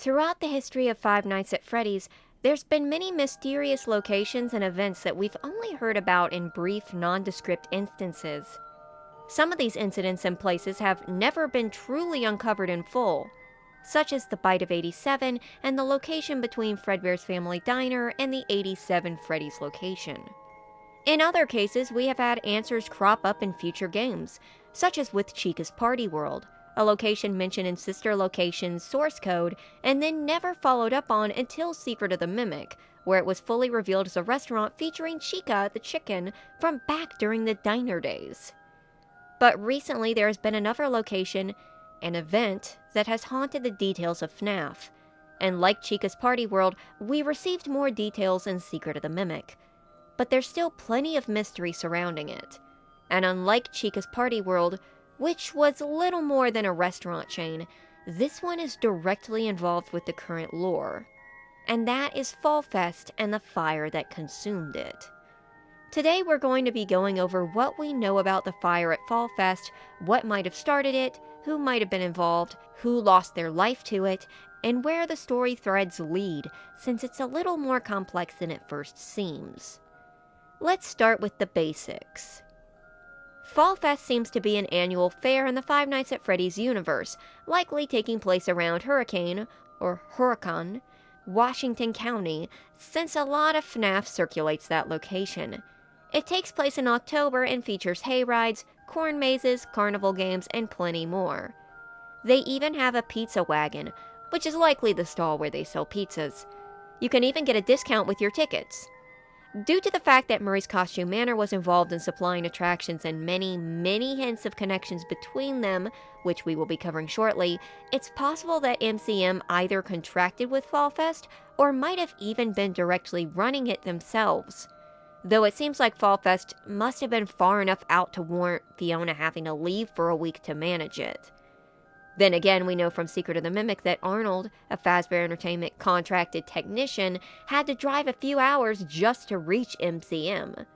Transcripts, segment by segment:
Throughout the history of Five Nights at Freddy's, there's been many mysterious locations and events that we've only heard about in brief, nondescript instances. Some of these incidents and places have never been truly uncovered in full, such as the Bite of 87 and the location between Fredbear's Family Diner and the 87 Freddy's location. In other cases, we have had answers crop up in future games, such as with Chica's Party World, a location mentioned in sister location's source code and then never followed up on until Secret of the Mimic, where it was fully revealed as a restaurant featuring Chica the chicken from back during the diner days. But recently there has been another location, an event, that has haunted the details of Fnaf, and like Chica's Party World, we received more details in Secret of the Mimic. But there's still plenty of mystery surrounding it, and unlike Chica's Party World, which was little more than a restaurant chain, this one is directly involved with the current lore, and that is Fall Fest and the fire that consumed it. Today we're going to be going over what we know about the fire at Fall Fest, what might have started it, who might have been involved, who lost their life to it, and where the story threads lead, since it's a little more complex than it first seems. Let's start with the basics. Fall Fest seems to be an annual fair in the Five Nights at Freddy's universe, likely taking place around Hurricane, Washington County, since a lot of Fnaf circulates that location. It takes place in October and features hay rides, corn mazes, carnival games, and plenty more. They even have a pizza wagon, which is likely the stall where they sell pizzas. You can even get a discount with your tickets. Due to the fact that Murray's Costume Manor was involved in supplying attractions and many hints of connections between them, which we will be covering shortly, it's possible that MCM either contracted with Fall Fest or might have even been directly running it themselves. Though it seems like Fall Fest must have been far enough out to warrant Fiona having to leave for a week to manage it. Then again, we know from Secret of the Mimic that Arnold, a Fazbear Entertainment contracted technician, had to drive a few hours just to reach MCM.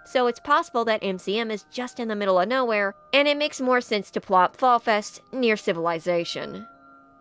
So it's possible that MCM is just in the middle of nowhere, and it makes more sense to plop Fall Fest near civilization.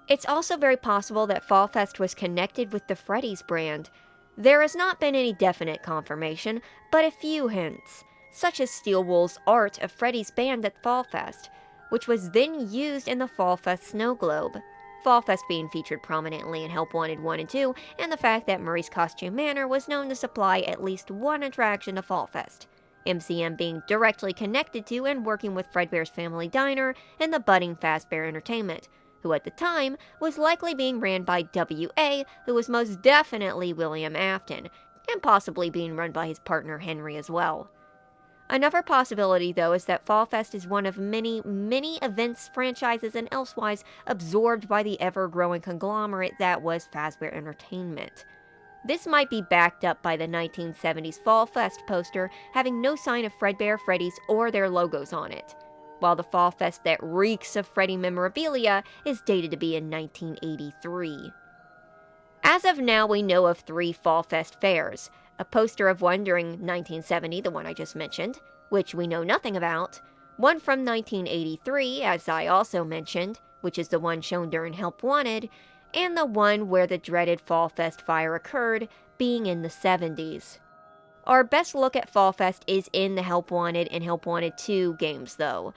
It's also very possible that Fall Fest was connected with the Freddy's brand. There has not been any definite confirmation, but a few hints, such as Steelwool's art of Freddy's band at Fall Fest, which was then used in the Fall Fest snow globe, Fall Fest being featured prominently in Help Wanted 1 and 2, and the fact that Murray's Costume Manor was known to supply at least one attraction to Fall Fest, MCM being directly connected to and working with Fredbear's Family Diner and the budding Fazbear Entertainment, who at the time was likely being ran by W.A., who was most definitely William Afton, and possibly being run by his partner Henry as well. Another possibility, though, is that Fall Fest is one of many events, franchises, and elsewise absorbed by the ever-growing conglomerate that was Fazbear Entertainment. This might be backed up by the 1970s Fall Fest poster having no sign of Fredbear, Freddy's, or their logos on it, while the Fall Fest that reeks of Freddy memorabilia is dated to be in 1983. As of now, we know of 3 Fall Fest fairs, a poster of one during 1970, the one I just mentioned, which we know nothing about, one from 1983, as I also mentioned, which is the one shown during Help Wanted, and the one where the dreaded Fall Fest fire occurred, being in the 70s. Our best look at Fall Fest is in the Help Wanted and Help Wanted 2 games, though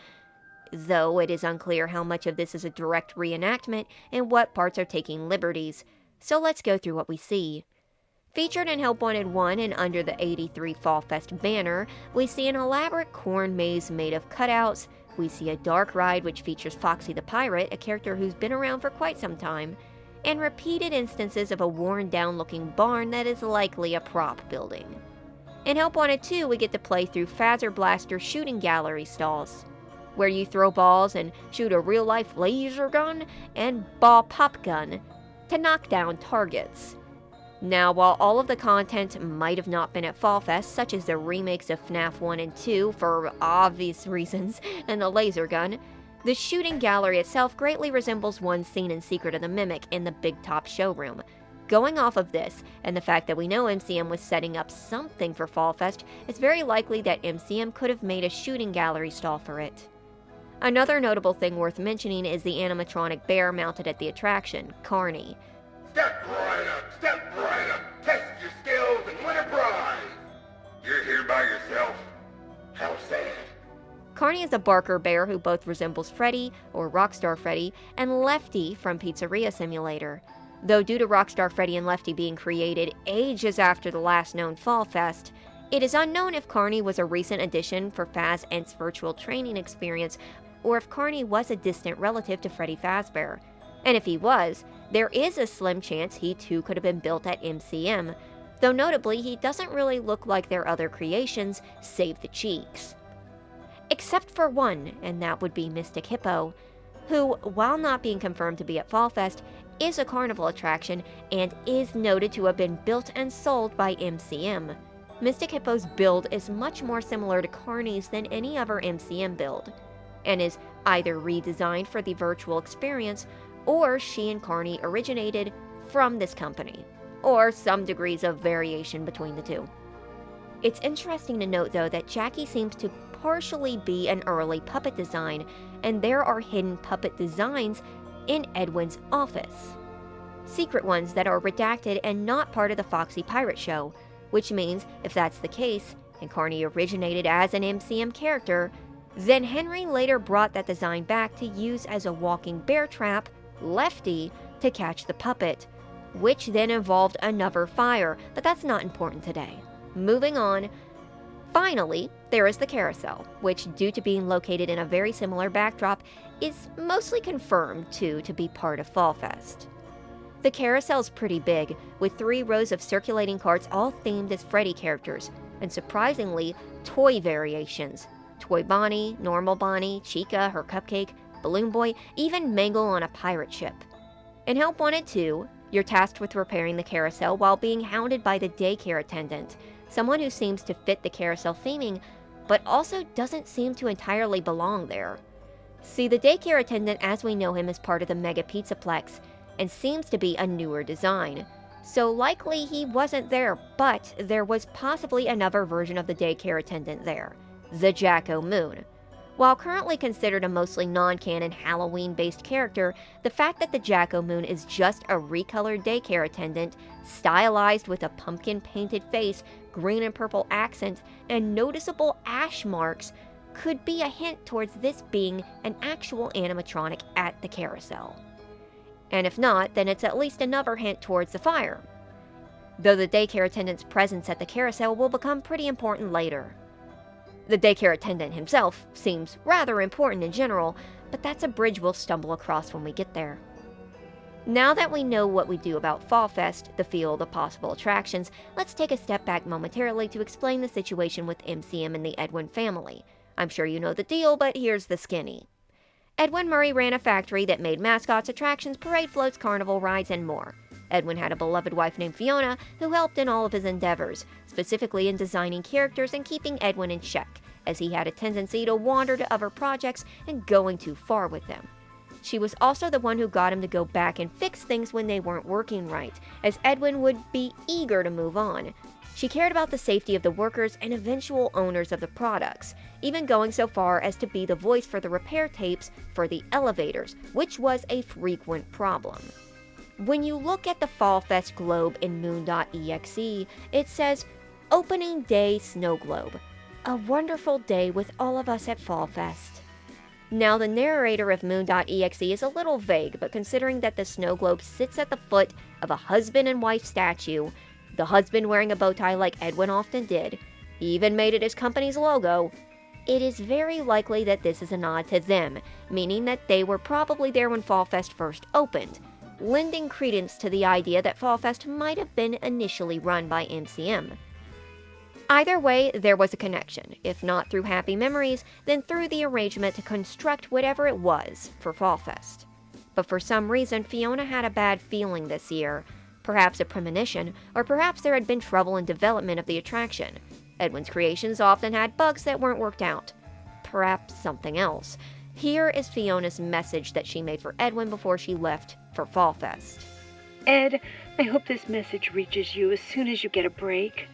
it is unclear how much of this is a direct reenactment and what parts are taking liberties, so let's go through what we see. Featured in Help Wanted 1 and under the 83 Fall Fest banner, we see an elaborate corn maze made of cutouts, we see a dark ride which features Foxy the Pirate, a character who's been around for quite some time, and repeated instances of a worn-down looking barn that is likely a prop building. In Help Wanted 2, we get to play through Phaser Blaster shooting gallery stalls, where you throw balls and shoot a real-life laser gun and ball pop gun to knock down targets. Now, while all of the content might have not been at Fall Fest, such as the remakes of Fnaf 1 and 2 for obvious reasons, and the laser gun, the shooting gallery itself greatly resembles one seen in Secret of the Mimic in the Big Top showroom. Going off of this, and the fact that we know MCM was setting up something for Fall Fest, it's very likely that MCM could have made a shooting gallery stall for it. Another notable thing worth mentioning is the animatronic bear mounted at the attraction, Carnie. Step right up, test your skills and win a prize. You're here by yourself? How sad. Carnie is a barker bear who both resembles Freddy, or Rockstar Freddy, and Lefty from Pizzeria Simulator. Though due to Rockstar Freddy and Lefty being created ages after the last known Fall Fest, it is unknown if Carnie was a recent addition for Faz Ent's virtual training experience, or if Carnie was a distant relative to Freddy Fazbear. And if he was, there is a slim chance he too could have been built at MCM, though notably he doesn't really look like their other creations, save the cheeks. Except for one, and that would be Mystic Hippo, who, while not being confirmed to be at Fall Fest, is a carnival attraction and is noted to have been built and sold by MCM. Mystic Hippo's build is much more similar to Carnie's than any other MCM build, and is either redesigned for the virtual experience, or she and Carnie originated from this company, or some degrees of variation between the two. It's interesting to note, though, that Jackie seems to partially be an early puppet design, and there are hidden puppet designs in Edwin's office. Secret ones that are redacted and not part of the Foxy Pirate Show, which means if that's the case, and Carnie originated as an MCM character, then Henry later brought that design back to use as a walking bear trap, Lefty, to catch the puppet, which then involved another fire, but that's not important today. Moving on. Finally, there is the Carousel, which, due to being located in a very similar backdrop, is mostly confirmed to be part of Fall Fest. The Carousel's pretty big, with 3 rows of circulating carts all themed as Freddy characters, and surprisingly, toy variations. Toy Bonnie, Normal Bonnie, Chica, her cupcake, Balloon Boy, even Mangle on a pirate ship. In Help Wanted 2, you're tasked with repairing the carousel while being hounded by the daycare attendant, someone who seems to fit the carousel theming, but also doesn't seem to entirely belong there. See, the daycare attendant as we know him is part of the Mega Pizzaplex, and seems to be a newer design. So likely he wasn't there, but there was possibly another version of the daycare attendant there, the Jack-O-Moon. While currently considered a mostly non-canon Halloween-based character, the fact that the Jack-O-Moon is just a recolored daycare attendant, stylized with a pumpkin-painted face, green and purple accent, and noticeable ash marks, could be a hint towards this being an actual animatronic at the carousel. And if not, then it's at least another hint towards the fire. Though the daycare attendant's presence at the carousel will become pretty important later. The daycare attendant himself seems rather important in general, but that's a bridge we'll stumble across when we get there. Now that we know what we do about Fall Fest, the feel, the possible attractions, let's take a step back momentarily to explain the situation with MCM and the Edwin family. I'm sure you know the deal, but here's the skinny. Edwin Murray ran a factory that made mascots, attractions, parade floats, carnival rides, and more. Edwin had a beloved wife named Fiona who helped in all of his endeavors, specifically in designing characters and keeping Edwin in check, as he had a tendency to wander to other projects and going too far with them. She was also the one who got him to go back and fix things when they weren't working right, as Edwin would be eager to move on. She cared about the safety of the workers and eventual owners of the products, even going so far as to be the voice for the repair tapes for the elevators, which was a frequent problem. When you look at the Fall Fest globe in Moon.exe, it says, "Opening Day Snow Globe. A wonderful day with all of us at Fall Fest." Now, the narrator of Moon.exe is a little vague, but considering that the snow globe sits at the foot of a husband and wife statue, the husband wearing a bow tie like Edwin often did, he even made it his company's logo, it is very likely that this is a nod to them, meaning that they were probably there when Fall Fest first opened, lending credence to the idea that Fall Fest might have been initially run by MCM. Either way, there was a connection, if not through happy memories, then through the arrangement to construct whatever it was for Fall Fest. But for some reason, Fiona had a bad feeling this year, perhaps a premonition, or perhaps there had been trouble in development of the attraction. Edwin's creations often had bugs that weren't worked out. Perhaps something else. Here is Fiona's message that she made for Edwin before she left for Fall Fest. Ed, I hope this message reaches you as soon as you get a break.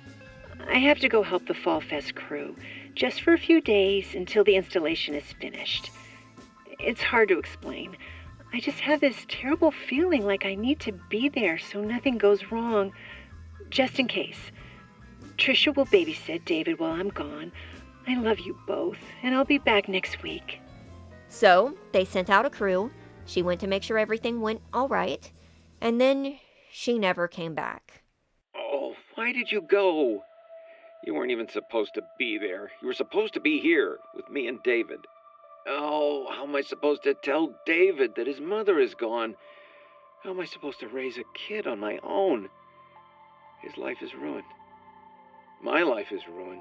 I have to go help the Fall Fest crew, just for a few days until the installation is finished. It's hard to explain. I just have this terrible feeling like I need to be there so nothing goes wrong, just in case. Trisha will babysit David while I'm gone. I love you both, and I'll be back next week. So, they sent out a crew. She went to make sure everything went all right, and then she never came back. Oh, why did you go? You weren't even supposed to be there. You were supposed to be here with me and David. Oh, how am I supposed to tell David that his mother is gone? How am I supposed to raise a kid on my own? His life is ruined. My life is ruined.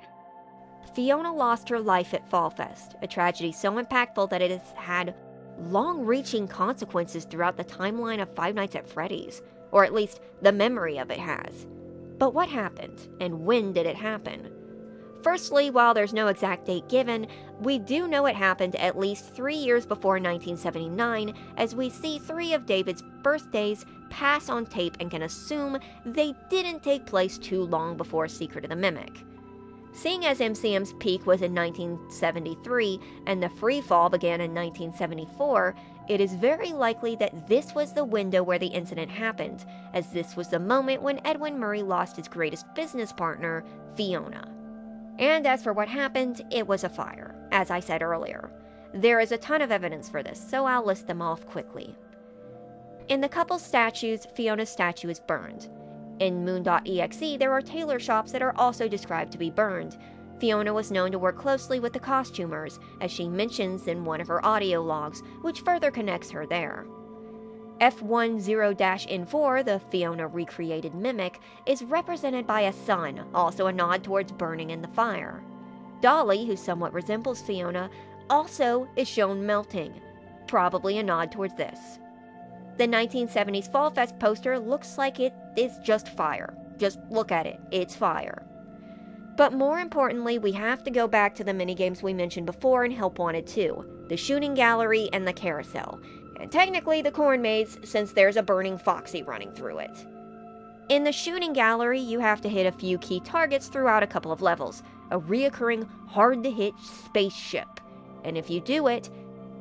Fiona lost her life at Fall Fest, a tragedy so impactful that it has had long-reaching consequences throughout the timeline of Five Nights at Freddy's, or at least the memory of it has. But what happened, and when did it happen? Firstly, while there's no exact date given, we do know it happened at least 3 years before 1979, as we see 3 of David's birthdays pass on tape and can assume they didn't take place too long before Secret of the Mimic. Seeing as MCM's peak was in 1973 and the free fall began in 1974, it is very likely that this was the window where the incident happened, as this was the moment when Edwin Murray lost his greatest business partner, Fiona. And as for what happened, it was a fire, as I said earlier. There is a ton of evidence for this, so I'll list them off quickly. In the couple's statues, Fiona's statue is burned. In Moon.exe, there are tailor shops that are also described to be burned. Fiona was known to work closely with the costumers, as she mentions in one of her audio logs, which further connects her there. F10-N4, the Fiona recreated mimic, is represented by a sun, also a nod towards burning in the fire. Dolly, who somewhat resembles Fiona, also is shown melting, probably a nod towards this. The 1970s Fall Fest poster looks like it is just fire. Just look at it, it's fire. But more importantly, we have to go back to the minigames we mentioned before in Help Wanted 2, the shooting gallery and the carousel, and technically the corn maze since there's a burning Foxy running through it. In the shooting gallery, you have to hit a few key targets throughout a couple of levels, a reoccurring hard-to-hit spaceship, and if you do it,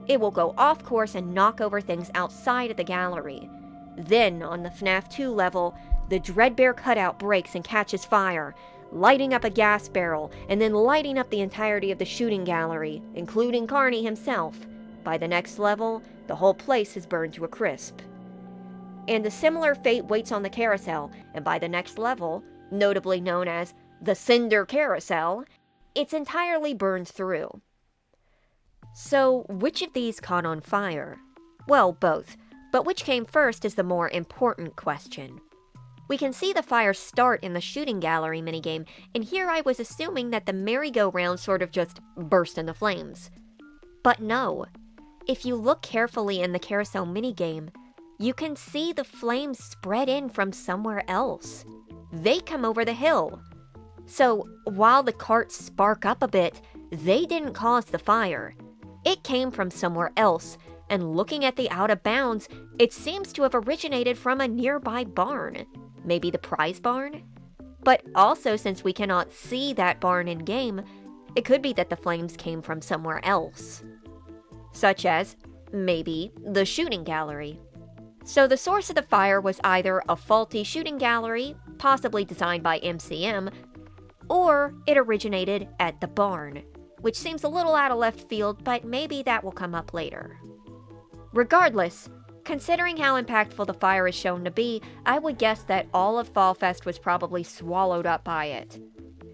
it will go off course and knock over things outside of the gallery. Then, on the Fnaf 2 level, the Dreadbear cutout breaks and catches fire, lighting up a gas barrel, and then lighting up the entirety of the shooting gallery, including Carnie himself. By the next level, the whole place is burned to a crisp. And a similar fate waits on the carousel, and by the next level, notably known as the Cinder Carousel, it's entirely burned through. So, which of these caught on fire? Well, both, but which came first is the more important question. We can see the fire start in the shooting gallery minigame, and here I was assuming that the merry-go-round sort of just burst into flames. But no. If you look carefully in the carousel minigame, you can see the flames spread in from somewhere else. They come over the hill. So, while the carts spark up a bit, they didn't cause the fire. It came from somewhere else, and looking at the out of bounds, it seems to have originated from a nearby barn. Maybe the prize barn? But also, since we cannot see that barn in-game, it could be that the flames came from somewhere else. Such as, maybe, the shooting gallery. So the source of the fire was either a faulty shooting gallery, possibly designed by MCM, or it originated at the barn, which seems a little out of left field, but maybe that will come up later. Regardless, considering how impactful the fire is shown to be, I would guess that all of Fall Fest was probably swallowed up by it,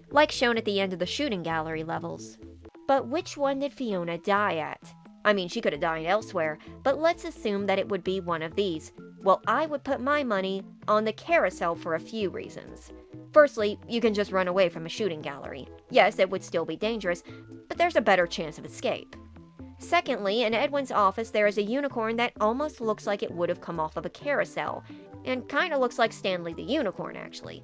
like shown at the end of the shooting gallery levels. But which one did Fiona die at? I mean, she could have died elsewhere, but let's assume that it would be one of these. Well, I would put my money on the carousel for a few reasons. Firstly, you can just run away from a shooting gallery. Yes, it would still be dangerous, but there's a better chance of escape. Secondly, in Edwin's office there is a unicorn that almost looks like it would have come off of a carousel, and kinda looks like Stanley the Unicorn actually.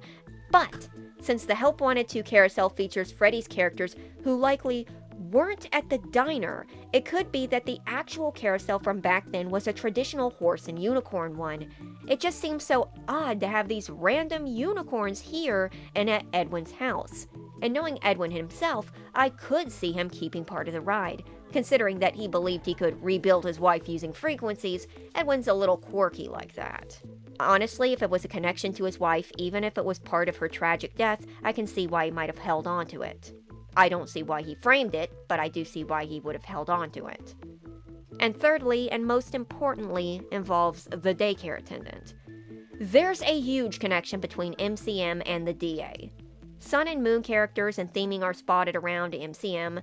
But, since the Help Wanted 2 carousel features Freddy's characters who likely weren't at the diner, it could be that the actual carousel from back then was a traditional horse and unicorn one. It just seems so odd to have these random unicorns here and at Edwin's house. And knowing Edwin himself, I could see him keeping part of the ride. Considering that he believed he could rebuild his wife using frequencies, Edwin's a little quirky like that. Honestly, if it was a connection to his wife, even if it was part of her tragic death, I can see why he might have held on to it. I don't see why he framed it, but I do see why he would have held on to it. And thirdly, and most importantly, involves the daycare attendant. There's a huge connection between MCM and the DA. Sun and Moon characters and theming are spotted around MCM.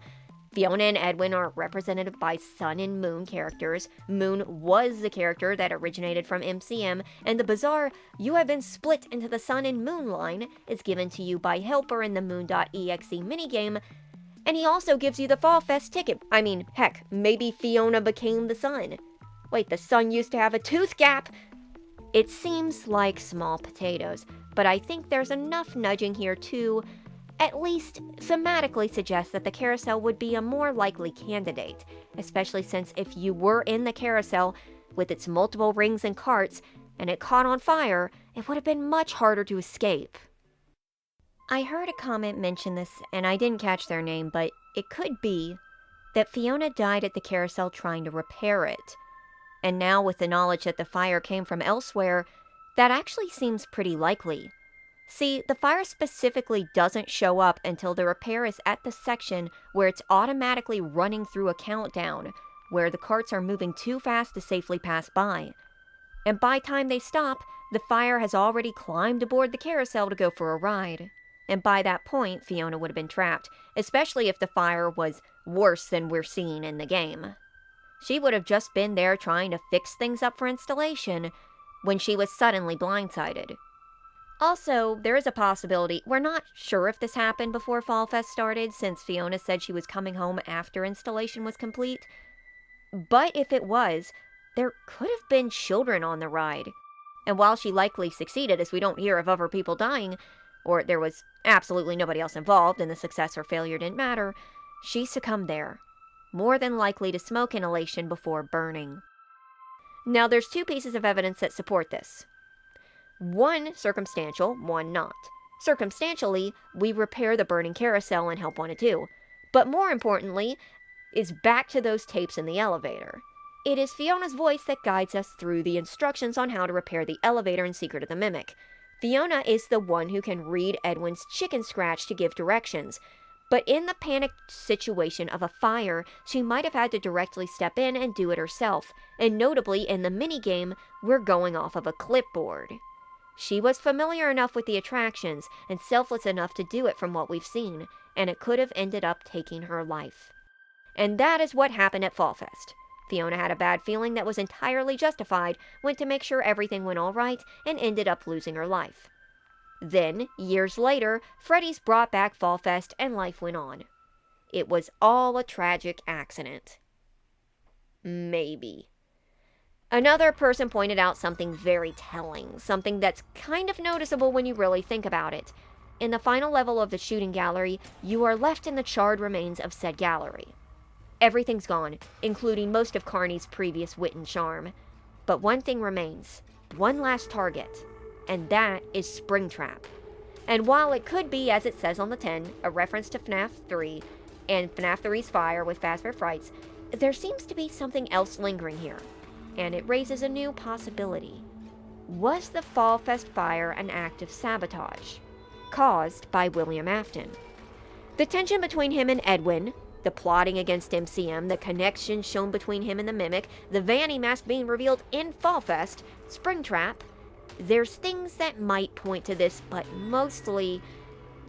Fiona and Edwin are represented by Sun and Moon characters. Moon was the character that originated from MCM, and the bizarre "you have been split into the Sun and Moon" line is given to you by Helper in the Moon.exe minigame, and he also gives you the Fall Fest ticket. I mean, heck, maybe Fiona became the Sun. Wait, the Sun used to have a tooth gap? It seems like small potatoes, but I think there's enough nudging here to at least thematically suggest that the Carousel would be a more likely candidate, especially since if you were in the Carousel with its multiple rings and carts and it caught on fire, it would have been much harder to escape. I heard a comment mention this, and I didn't catch their name, but it could be that Fiona died at the Carousel trying to repair it. And now with the knowledge that the fire came from elsewhere, that actually seems pretty likely. See, the fire specifically doesn't show up until the repair is at the section where it's automatically running through a countdown, where the carts are moving too fast to safely pass by. And by time they stop, the fire has already climbed aboard the Carousel to go for a ride. And by that point, Fiona would have been trapped, especially if the fire was worse than we're seeing in the game. She would have just been there trying to fix things up for installation when she was suddenly blindsided. Also, there is a possibility, we're not sure if this happened before Fall Fest started, since Fiona said she was coming home after installation was complete. But if it was, there could have been children on the ride. And while she likely succeeded, as we don't hear of other people dying, or there was absolutely nobody else involved and the success or failure didn't matter, she succumbed there, more than likely to smoke inhalation before burning. Now, there's two pieces of evidence that support this. One circumstantial, one not. Circumstantially, we repair the burning Carousel and help 1 and 2. But more importantly, is back to those tapes in the elevator. It is Fiona's voice that guides us through the instructions on how to repair the elevator in Secret of the Mimic. Fiona is the one who can read Edwin's chicken scratch to give directions, but in the panicked situation of a fire, she might have had to directly step in and do it herself, and notably in the minigame, we're going off of a clipboard. She was familiar enough with the attractions and selfless enough to do it from what we've seen, and it could have ended up taking her life. And that is what happened at Fall Fest. Fiona had a bad feeling that was entirely justified, went to make sure everything went all right, and ended up losing her life. Then, years later, Freddy's brought back Fall Fest and life went on. It was all a tragic accident. Maybe. Another person pointed out something very telling, something that's kind of noticeable when you really think about it. In the final level of the shooting gallery, you are left in the charred remains of said gallery. Everything's gone, including most of Carnie's previous wit and charm. But one thing remains, one last target, and that is Springtrap. And while it could be, as it says on the tin, a reference to Fnaf 3 and Fnaf 3's fire with Fazbear Frights, there seems to be something else lingering here. And it raises a new possibility. Was the Fall Fest fire an act of sabotage, caused by William Afton? The tension between him and Edwin, the plotting against MCM, the connection shown between him and the Mimic, the Vanny mask being revealed in Fall Fest, Springtrap, there's things that might point to this, but mostly,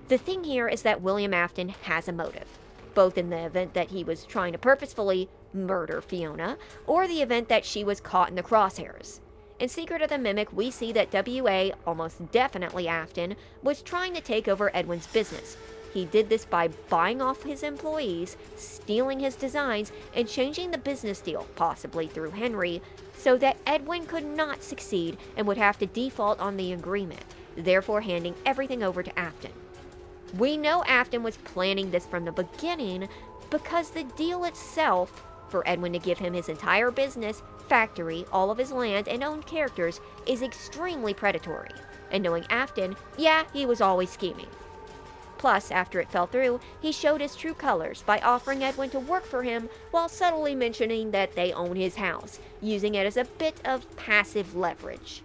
the thing here is that William Afton has a motive, both in the event that he was trying to purposefully murder Fiona, or the event that she was caught in the crosshairs. In Secret of the Mimic, we see that W.A., almost definitely Afton, was trying to take over Edwin's business. He did this by buying off his employees, stealing his designs, and changing the business deal, possibly through Henry, so that Edwin could not succeed and would have to default on the agreement, therefore handing everything over to Afton. We know Afton was planning this from the beginning because the deal itself, for Edwin to give him his entire business, factory, all of his land, and owned characters, is extremely predatory. And knowing Afton, yeah, he was always scheming. Plus, after it fell through, he showed his true colors by offering Edwin to work for him while subtly mentioning that they own his house, using it as a bit of passive leverage.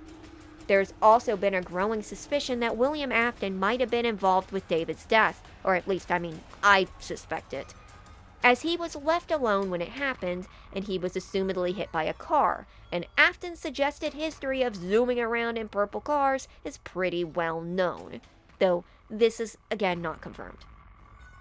There's also been a growing suspicion that William Afton might have been involved with David's death, or at least, I suspect it, as he was left alone when it happened, and he was assumedly hit by a car, and Afton's suggested history of zooming around in purple cars is pretty well known, though this is, again, not confirmed.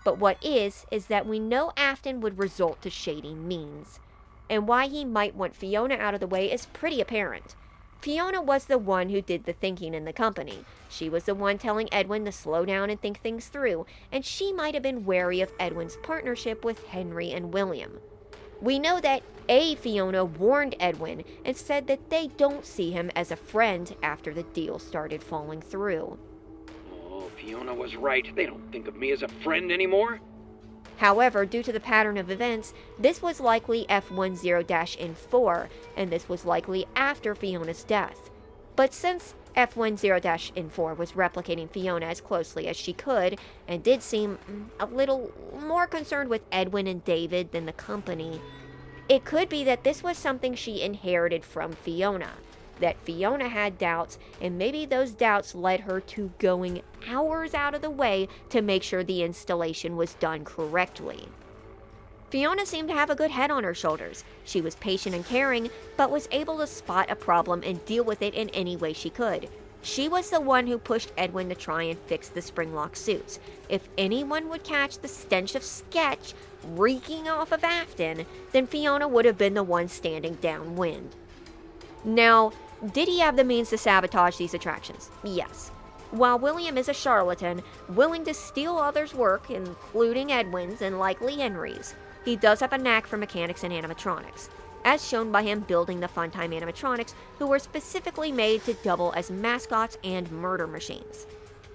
But what is that we know Afton would resort to shady means, and why he might want Fiona out of the way is pretty apparent. Fiona was the one who did the thinking in the company. She was the one telling Edwin to slow down and think things through, and she might have been wary of Edwin's partnership with Henry and William. We know that Fiona warned Edwin and said that they don't see him as a friend after the deal started falling through. Oh, Fiona was right. They don't think of me as a friend anymore. However, due to the pattern of events, this was likely F10-N4, and this was likely after Fiona's death. But since F10-N4 was replicating Fiona as closely as she could, and did seem a little more concerned with Edwin and David than the company, it could be that this was something she inherited from Fiona, that Fiona had doubts, and maybe those doubts led her to going hours out of the way to make sure the installation was done correctly. Fiona seemed to have a good head on her shoulders. She was patient and caring, but was able to spot a problem and deal with it in any way she could. She was the one who pushed Edwin to try and fix the spring-lock suits. If anyone would catch the stench of sketch reeking off of Afton, then Fiona would have been the one standing downwind. Now, did he have the means to sabotage these attractions? Yes. While William is a charlatan, willing to steal others' work, including Edwin's and likely Henry's, he does have a knack for mechanics and animatronics, as shown by him building the Funtime animatronics, who were specifically made to double as mascots and murder machines.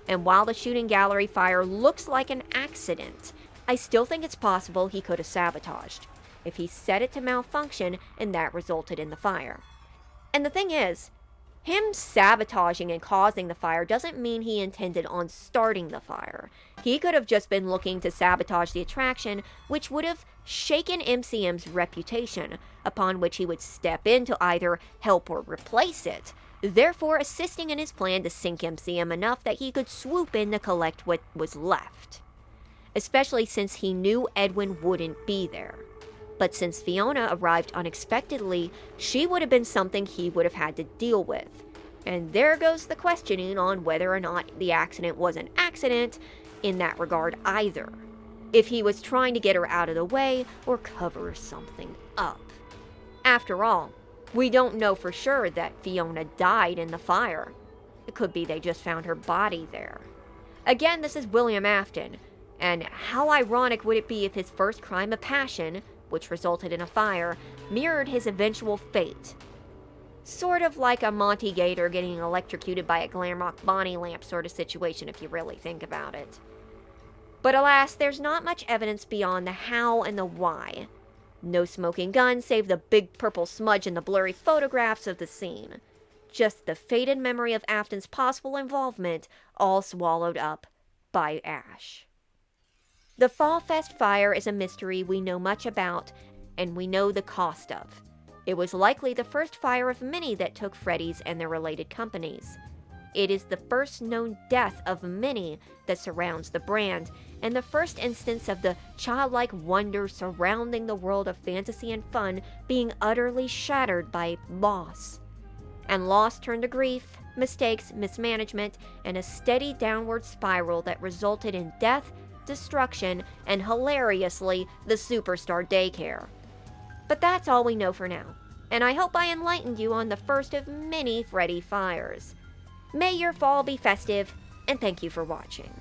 And while the shooting gallery fire looks like an accident, I still think it's possible he could have sabotaged, if he set it to malfunction and that resulted in the fire. And the thing is, him sabotaging and causing the fire doesn't mean he intended on starting the fire. He could have just been looking to sabotage the attraction, which would have shaken MCM's reputation, upon which he would step in to either help or replace it, therefore assisting in his plan to sink MCM enough that he could swoop in to collect what was left. Especially since he knew Edwin wouldn't be there. But since Fiona arrived unexpectedly, she would have been something he would have had to deal with. And there goes the questioning on whether or not the accident was an accident in that regard either. If he was trying to get her out of the way or cover something up. After all, we don't know for sure that Fiona died in the fire. It could be they just found her body there. Again, this is William Afton, and how ironic would it be if his first crime of passion, which resulted in a fire, mirrored his eventual fate. Sort of like a Monty Gator getting electrocuted by a Glamrock Bonnie lamp sort of situation if you really think about it. But alas, there's not much evidence beyond the how and the why. No smoking gun save the big purple smudge in the blurry photographs of the scene. Just the faded memory of Afton's possible involvement, all swallowed up by ash. The Fall Fest fire is a mystery we know much about, and we know the cost of. It was likely the first fire of many that took Freddy's and their related companies. It is the first known death of many that surrounds the brand, and the first instance of the childlike wonder surrounding the world of fantasy and fun being utterly shattered by loss. And loss turned to grief, mistakes, mismanagement, and a steady downward spiral that resulted in death, destruction, and hilariously, the Superstar Daycare. But that's all we know for now, and I hope I enlightened you on the first of many Freddy fires. May your fall be festive, and thank you for watching.